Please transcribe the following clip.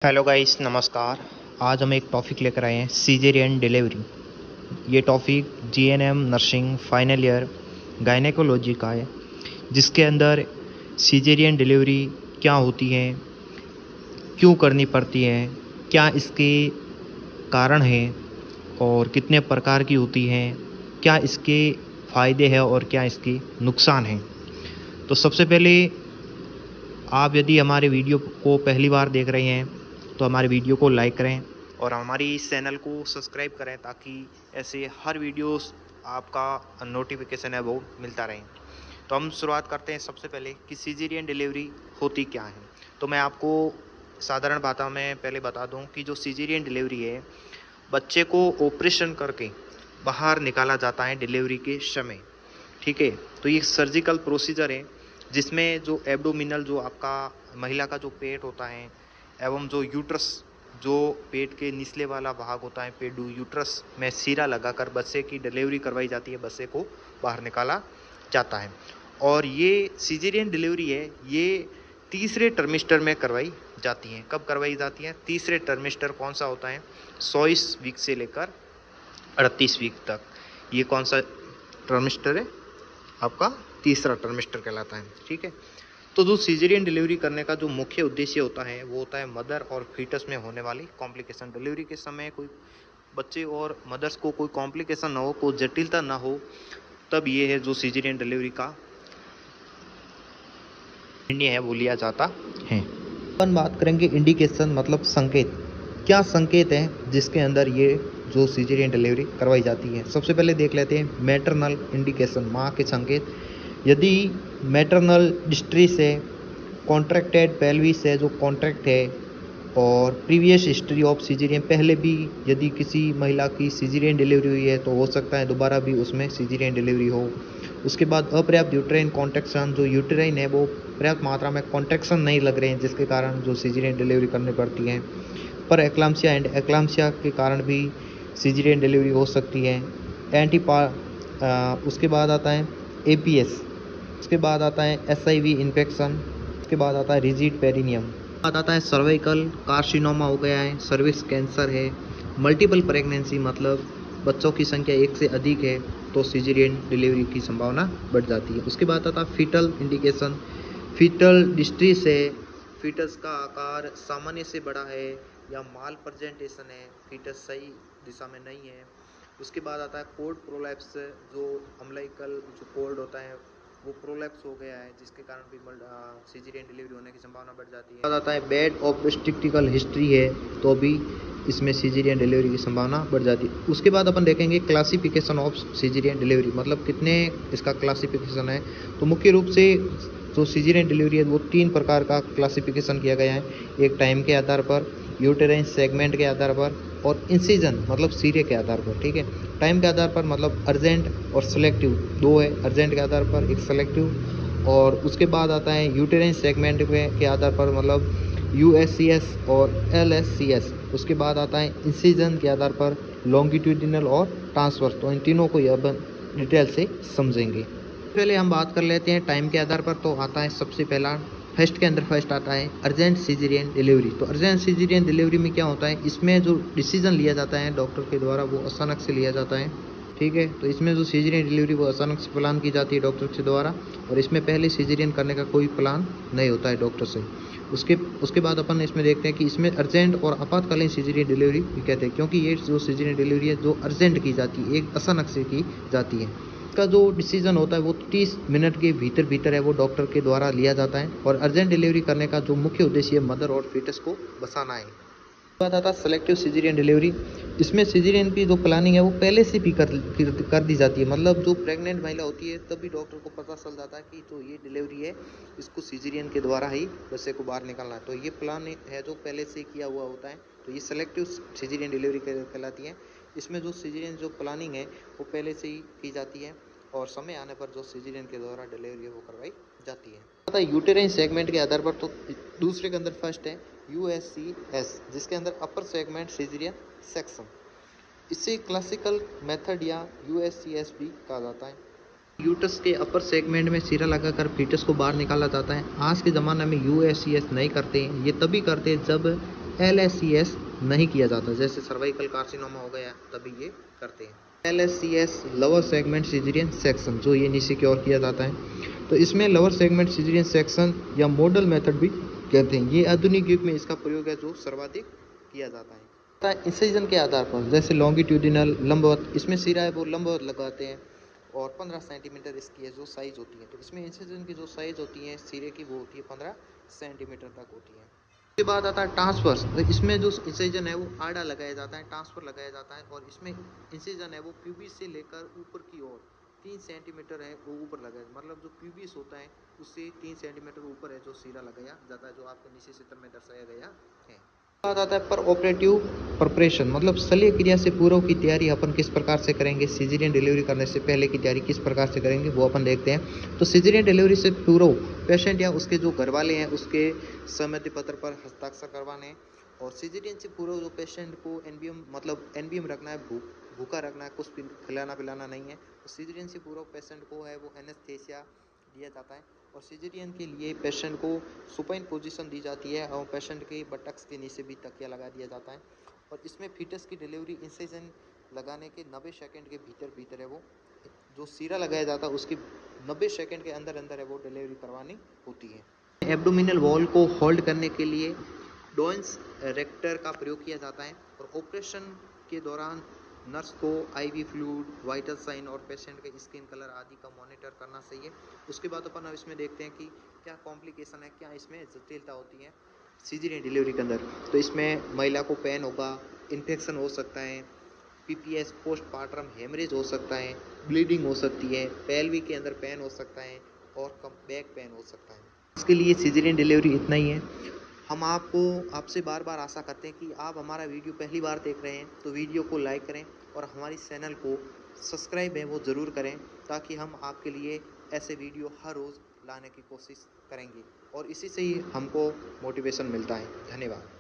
Hello guys, नमस्कार। आज हम एक टॉपिक लेकर आए हैं, सीजेरियन डिलीवरी। ये topic GNM nursing final year gynaecology का है, जिसके अंदर सीजेरियन डिलीवरी क्या होती है, क्यों करनी पड़ती है, क्या इसके कारण हैं और कितने प्रकार की होती हैं, क्या इसके फ़ायदे हैं और क्या इसके नुकसान हैं। तो सबसे पहले, आप यदि हमारे वीडियो को पहली बार देख रहे हैं तो हमारे वीडियो को लाइक करें और हमारी इस चैनल को सब्सक्राइब करें, ताकि ऐसे हर वीडियोस आपका नोटिफिकेशन है वो मिलता रहे। तो हम शुरुआत करते हैं सबसे पहले कि सीजेरियन डिलीवरी होती क्या है। तो मैं आपको साधारण भाषा में पहले बता दूं कि जो सीजेरियन डिलीवरी है, बच्चे को ऑपरेशन करके बाहर निकाला जाता है डिलीवरी के समय। ठीक है, तो ये सर्जिकल प्रोसीजर है जिसमें जो एब्डोमिनल, जो आपका महिला का जो पेट होता है, एवं जो यूट्रस, जो पेट के निचले वाला भाग होता है, पेडू यूट्रस में सीरा लगाकर बच्चे की डिलीवरी करवाई जाती है, बच्चे को बाहर निकाला जाता है। और ये सीजेरियन डिलीवरी है, ये तीसरे टर्मिस्टर में करवाई जाती हैं। कब करवाई जाती हैं? तीसरे टर्मिस्टर कौन सा होता है? 24 वीक से लेकर 38 वीक तक। ये कौन सा टर्मिस्टर है? आपका तीसरा टर्मिस्टर कहलाता है। ठीक है, तो जो सीजेरियन डिलीवरी करने का जो मुख्य उद्देश्य होता है वो होता है मदर और फीटस में होने वाली कॉम्प्लिकेशन। डिलीवरी के समय कोई बच्चे और मदर्स को कोई कॉम्प्लिकेशन ना हो, कोई जटिलता ना हो, तब ये है जो सीजेरियन डिलीवरी का निर्णय है वो लिया जाता है। अपन बात करेंगे इंडिकेशन, मतलब संकेत। क्या संकेत हैं जिसके अंदर ये जो सीजेरियन डिलीवरी करवाई जाती है। सबसे पहले देख लेते हैं मैटरनल इंडिकेशन, माँ के संकेत। यदि मैटरनल डिस्ट्रेस है, कॉन्ट्रैक्टेड पेल्विस है, जो कॉन्ट्रैक्ट है, और प्रीवियस हिस्ट्री ऑफ सीजेरियन, पहले भी यदि किसी महिला की सीजेरियन डिलीवरी हुई है तो हो सकता है दोबारा भी उसमें सीजेरियन डिलीवरी हो। उसके बाद अपर्याप्त यूट्राइन कॉन्ट्रैक्शन, जो यूट्राइन है वो पर्याप्त मात्रा में कॉन्ट्रैक्शन नहीं लग रहे हैं, जिसके कारण जो सीजेरियन डिलीवरी करनी पड़ती है। पर एक्लाम्सिया एंड एक्लाम्सिया के कारण भी सीजेरियन डिलीवरी हो सकती है। उसके बाद आता है एपीएस, उसके बाद आता है एसआईवी इन्फेक्शन, उसके बाद आता है रिजिड पेरिनियम, बाद आता है सर्वाइकल कार्सिनोमा हो गया है, सर्विक्स कैंसर है, मल्टीपल प्रेगनेंसी, मतलब बच्चों की संख्या एक से अधिक है तो सीजेरियन डिलीवरी की संभावना बढ़ जाती है। उसके बाद आता है फीटल इंडिकेशन, फीटल डिस्ट्रेस है, फीटस का आकार सामान्य से बड़ा है या माल प्रेजेंटेशन है, फीटस सही दिशा में नहीं है। उसके बाद आता है कोर्ड प्रोलैप्स, जो अम्लाइकल जो कोर्ड होता है वो प्रोलैप्स हो गया है, जिसके कारण भी सीजेरियन डिलीवरी होने की संभावना बढ़ जाती है। आता है बेड ऑब्स्टेट्रिकल हिस्ट्री है तो भी इसमें सीजेरियन डिलीवरी की संभावना बढ़ जाती है। उसके बाद अपन देखेंगे क्लासिफिकेशन ऑफ सीजेरियन डिलीवरी, मतलब कितने इसका क्लासिफिकेशन है। तो मुख्य रूप से जो सीजेरियन डिलीवरी है वो 3 प्रकार का क्लासिफिकेशन किया गया है। एक टाइम के आधार पर, यूटेराइन सेगमेंट के आधार पर, और इंसिजन मतलब सीरे के आधार पर। ठीक है, टाइम के आधार पर मतलब अर्जेंट और सेलेक्टिव, दो है, अर्जेंट के आधार पर, एक सेलेक्टिव। और उसके बाद आता है यूटेराइन सेगमेंट के आधार पर, मतलब यूएससीएस और एलएससीएस। उसके बाद आता है इंसिजन के आधार पर, लॉन्गिट्यूडिनल और ट्रांसवर्स। तो इन तीनों को अब डिटेल से समझेंगे। पहले हम बात कर लेते हैं टाइम के आधार पर। तो आता है सबसे पहला, फर्स्ट के अंदर फर्स्ट आता है अर्जेंट सीजेरियन डिलीवरी। तो अर्जेंट सीजेरियन डिलीवरी में क्या होता है, इसमें जो डिसीजन लिया जाता है डॉक्टर के द्वारा वो अचानक से लिया जाता है। ठीक है, तो इसमें जो सीजेरियन डिलीवरी वो अचानक से प्लान की जाती है डॉक्टर के द्वारा, और इसमें पहले सीजेरियन करने का कोई प्लान नहीं होता है डॉक्टर से। उसके बाद अपन इसमें देखते हैं कि इसमें अर्जेंट और आपातकालीन सीजेरियन डिलीवरी भी कहते हैं, क्योंकि ये जो सीजेरियन डिलीवरी है जो अर्जेंट की जाती है, एक अचानक से की जाती है। इसका जो डिसीजन होता है वो 30 मिनट के भीतर है, वो डॉक्टर के द्वारा लिया जाता है। और अर्जेंट डिलीवरी करने का जो मुख्य उद्देश्य है मदर और फीटस को बचाना है। बात आता है सेलेक्टिव सीजेरियन डिलीवरी। इसमें सीजेरियन की जो प्लानिंग है वो पहले से भी कर दी जाती है, मतलब जो प्रेग्नेंट महिला होती है तभी डॉक्टर को पता चल जाता है कि जो ये डिलीवरी है इसको सीजेरियन के द्वारा ही बच्चे को बाहर निकालना है। तो ये प्लान है जो पहले से किया हुआ होता है, तो ये सेलेक्टिव सीजेरियन डिलीवरी कहलाती है। इसमें जो सीजेरियन जो प्लानिंग है वो पहले से ही की जाती है और समय आने पर जो सीजेरियन के द्वारा डिलीवरी है वो करवाई जाती है। पता है यूटेराइन सेगमेंट के आधार पर, तो दूसरे के अंदर फर्स्ट है यूएससीएस, जिसके अंदर अपर सेगमेंट सीजेरियन सेक्शन। इसे क्लासिकल मेथड या यूएससीएस भी कहा जाता है। यूटस के अपर सेगमेंट में सीरा लगाकर फीटस को बाहर निकाला जाता है। आज के ज़माने में यूएससीएस नहीं करते हैं, ये तभी करते हैं जब LSCS नहीं किया जाता, जैसे सर्वाइकल कार्सिनोमा हो गया तभी ये करते हैं। LSCS lower segment caesarean section, जो ये निसिक्योर किया जाता है, तो इसमें लोअर सेगमेंट सिजेरियन सेक्शन या मॉडल मेथड भी कहते हैं। ये आधुनिक युग में इसका प्रयोग है जो सर्वाधिक किया जाता है। इंसिजन के आधार पर, जैसे लॉन्गिट्यूडिनल लंबवत, इसमें सिरा है वो लंबवत लगाते हैं और 15 सेंटीमीटर इसकी है जो साइज होती है। तो इसमें इंसिजन की जो साइज होती है सिरे की वो होती है 15 सेंटीमीटर तक होती है। उसके बाद आता है ट्रांसफर्स, तो इसमें जो इंसिजन है वो आड़ा लगाया जाता है, ट्रांसफर लगाया जाता है, और इसमें इंसिजन है वो प्यूबिस से लेकर ऊपर की ओर 3 सेंटीमीटर है वो ऊपर लगाया, मतलब जो प्यूबिस होता है उससे 3 सेंटीमीटर ऊपर है जो सीरा लगाया जाता है, जो आपको नीचे चित्र में दर्शाया गया है। बात आता है पर ऑपरेटिव प्रिपरेशन, मतलब शल्य क्रिया से पूर्व की तैयारी अपन किस प्रकार से करेंगे, सिजेरियन डिलीवरी करने से पहले की तैयारी किस प्रकार से करेंगे वो अपन देखते हैं। तो सिजेरियन डिलीवरी से पूर्व पेशेंट या उसके जो घर वाले हैं उसके सहमति पत्र पर हस्ताक्षर करवाने, और सिजेरियन से पूर्व जो पेशेंट को एनबीएम, मतलब एनबीएम रखना है, भूखा रखना है, कुछ खिलाना पिलाना नहीं है। तो सिजेरियन से पूर्व पेशेंट को है वो एनेस्थेसिया दिया जाता है, और सिजेरियन के लिए पेशेंट को सुपाइन पोजीशन दी जाती है, और पेशेंट के बटक्स के नीचे भी तकिया लगा दिया जाता है। और इसमें फीटस की डिलीवरी इंसिजन लगाने के 90 सेकंड के भीतर है वो जो सीरा लगाया जाता है उसकी 90 सेकंड के अंदर है वो डिलीवरी करवानी होती है। एब्डोमिनल वॉल को होल्ड करने के लिए डोइंस रेक्टर का प्रयोग किया जाता है, और ऑपरेशन के दौरान नर्स को आईवी फ्लूइड, वाइटल साइन और पेशेंट के स्किन कलर आदि का मॉनिटर करना चाहिए। उसके बाद अपन अब इसमें देखते हैं कि क्या कॉम्प्लिकेशन है, क्या इसमें जटिलता होती है सीजरियन डिलीवरी के अंदर। तो इसमें महिला को पेन होगा, इन्फेक्शन हो सकता है, पीपीएस पोस्टपार्टम हेमरेज हो सकता है, ब्लीडिंग हो सकती है, पेल्वी के अंदर पेन हो सकता है, और बैक पेन हो सकता है। इसके लिए सीजरियन डिलीवरी इतना ही है। हम आपसे बार बार आशा करते हैं कि आप हमारा वीडियो पहली बार देख रहे हैं तो वीडियो को लाइक करें, और हमारी चैनल को सब्सक्राइब है वो ज़रूर करें, ताकि हम आपके लिए ऐसे वीडियो हर रोज़ लाने की कोशिश करेंगे, और इसी से ही हमको मोटिवेशन मिलता है। धन्यवाद।